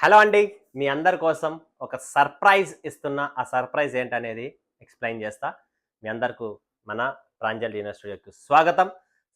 Hello అండి. మీ అందరి కోసం ఒక సర్ప్రైజ్ ఇస్తున్నా. ఆ సర్ప్రైజ్ ఏంటనేది ఎక్స్‌ప్లెయిన్ చేస్తా. మీ అందరకు మన ప్రాంజల్ డిన్నర్ స్టూడియోకి స్వాగతం.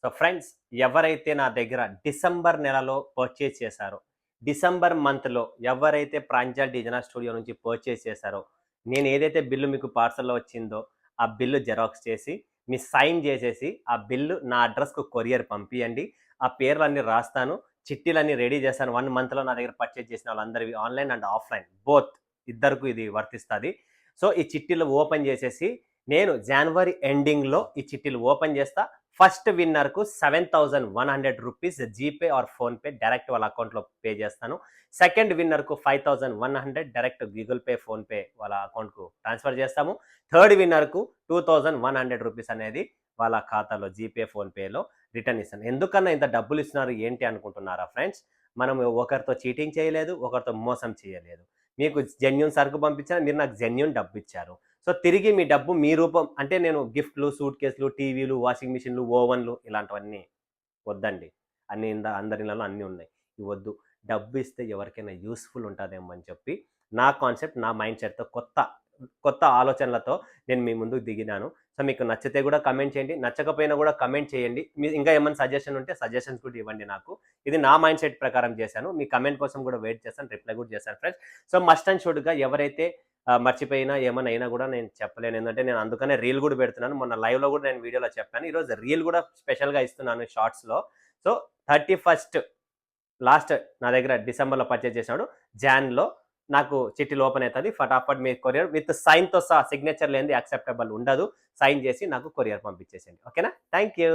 సో ఫ్రెండ్స్, ఎవరైతే నా దగ్గర డిసెంబర్ నెలలో పర్చేజ్ చేశారో, డిసెంబర్ మంత్‌లో ఎవరైతే ప్రాంజల్ డిన్నర్ స్టూడియో నుంచి పర్చేజ్ చేశారో, నేను ఏదైతే బిల్లు మీకు పార్సెల్‌లో వచ్చిందో, ఆ బిల్లు జెరాక్స్ చేసి, మీ సైన్ చేసేసి, ఆ బిల్లు నా అడ్రెస్‌కు కొరియర్ పంపియండి. ఆ పేర్లన్నీ రాస్తాను. చిట్టీలన్నీ రెడీ చేశాను. 1 మంత్‌లో నా దగ్గర పర్చేజ్ చేసిన వాళ్ళందరివి ఆన్‌లైన్ అండ్ ఆఫ్‌లైన్ బోత్ ఇద్దరికి ఇది వర్తిస్తది. సో, ఈ చిట్టీలు ఓపెన్ చేసేసి నేను జనవరి ఎండింగ్‌లో ఈ చిట్టీలు ఓపెన్ చేస్తా. ఫస్ట్ విన్నర్‌కు రూ. 7,100 జీపే ఆర్ ఫోన్‌పే డైరెక్ట్ వాళ్ళ అకౌంట్‌లో పే చేస్తాను. సెకండ్ విన్నర్‌కు 5,100 డైరెక్ట్ గూగుల్ పే, ఫోన్‌పే వాళ్ళ అకౌంట్‌కు ట్రాన్స్‌ఫర్ చేస్తాము. థర్డ్ విన్నర్‌కు రూ. 2,100 అనేది వాళ్ళ ఖాతాలో జీపే, ఫోన్‌పేలో రిటర్న్ ఇస్తాను. ఎందుకన్నా ఇంత డబ్బులు ఇస్తున్నారు ఏంటి అనుకుంటున్నారా ఫ్రెండ్స్? మనం ఒకరితో చీటింగ్ చేయలేదు, ఒకరితో మోసం చేయలేదు. మీకు జెన్యూన్ సరుకు పంపించాను, మీరు నాకు జెన్యూన్ డబ్బిచ్చారు. సో, తిరిగి మీ డబ్బు మీ రూపం అంటే నేను గిఫ్ట్‌లు, సూట్ కేస్‌లు, టీవీలు, వాషింగ్ మిషన్‌లు, ఓవెన్‌లు ఇలాంటివన్నీ వద్దండి. అందరి ఇళ్లలో అన్నీ ఉన్నాయి. ఇవొద్దు. డబ్బు ఇస్తే ఎవరికైనా యూజ్‌ఫుల్ ఉంటదేమో అని చెప్పి నా కాన్సెప్ట్, నా మైండ్ సెట్‌తో కొత్త ఆలోచనలతో నేను మీ ముందుకు దిగినాను. సో, మీకు నచ్చితే గూడా కమెంట్ చేయండి. నచ్చకపోయినా గూడా కమెంట్ చేయండి. మీరు ఇంకా ఏమైనా సజెషన్ ఉంటే సజెషన్స్ కూడా ఇవ్వండి నాకు. ఇది నా మైండ్ సెట్ ప్రకారం చేశాను. మీ కమెంట్ కోసం గూడా వెయిట్ చేస్తాను. రిప్లై గూడా చేస్తాను ఫ్రెండ్స్. సో, మస్ట్ అండ్ షుడ్‌గా ఎవరైతే మర్చిపోయినా ఏమన్నా అయినా గూడా నేను చెప్పలేను. ఎందుకంటే నేను అందుకనే రీల్ గూడా పెడుతున్నాను. మొన్న లైవ్‌లో గూడా నేను వీడియోలో చెప్పాను. ఈరోజు రీల్ గూడా స్పెషల్‌గా ఇస్తున్నాను షార్ట్స్‌లో. సో, 31 లాస్ట్ నా దగ్గర డిసెంబర్‌లో పర్చేజ్ చేసినాడు. జాన్‌లో నాకు చిట్టీలు ఓపెన్ అయితది. ఫటాఫట్ మీ కొరియర్ విత్ సైన్‌తో సహా సిగ్నేచర్ లేనిది యాక్సెప్టబుల్ ఉండదు. సైన్ చేసి నాకు కొరియర్ పంపించేసేయండి. ఓకేనా? Thank you.